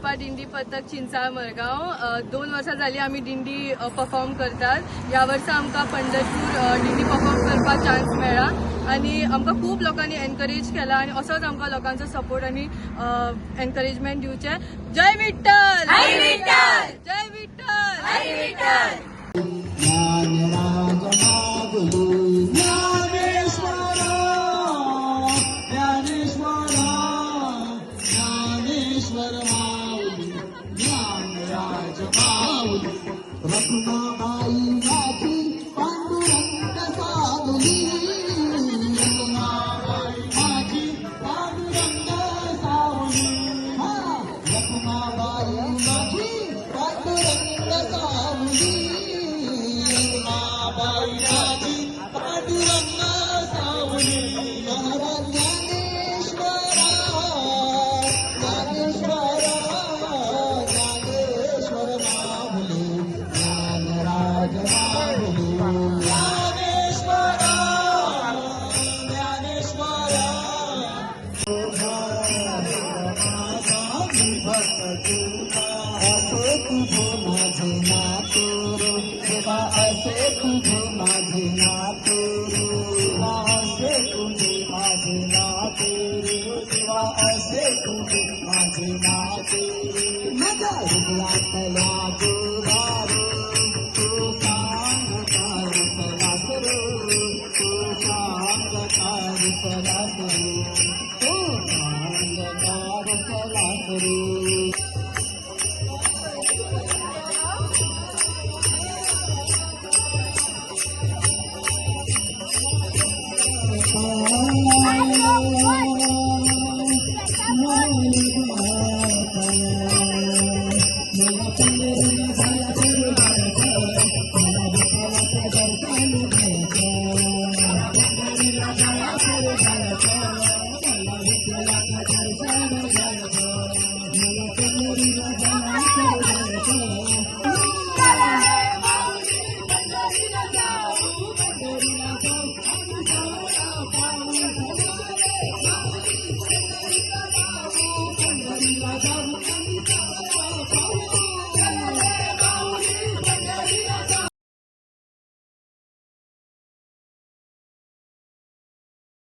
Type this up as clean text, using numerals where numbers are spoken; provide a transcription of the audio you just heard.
कृपा दिंडी पथक चिंचाळ मडगांव 2 वर्सां जाली आमी दिंडी परफॉर्म करतात. ह्या वर्सा आमकां पंढरपूर दिंडी परफॉर्म करपाक चान्स मेळ्ळा आणि आमकां खूब लोकांनी एनकरेज केला आणि असोच आमकां लोकांचो सपोर्ट आणि एनकरेजमेंट दिवचे. जय विठ्ठल, जय विठ्ठल, जय विठ्ठल, जय विठ्ठल. रत्नाबाई माझी पांडुरंग सावली, रत्नाबाई माझी पांडुरंग सावली, रत्नाबाई माझी पांडुरंग सावली, रत्नाबाई माझी पांडुरंग सावली. ज्ञानेश्वरा ज्ञानेश्वरा ज्ञानेश्वर माऊली, ज्ञानराज माऊली, ज्ञानेश्वरा ज्ञानेश्वरा. असे तुझे माझे नाते देवा, असे तुझे माझे नाते देवा, असे तुझे माझे नाते देवा, असे तुझे माझे नाते. माझ्या हृदयातल्या देवारे तू सांग काय सलास रे, तू सांग काय सलास रे, तू सांग काय सलास रे.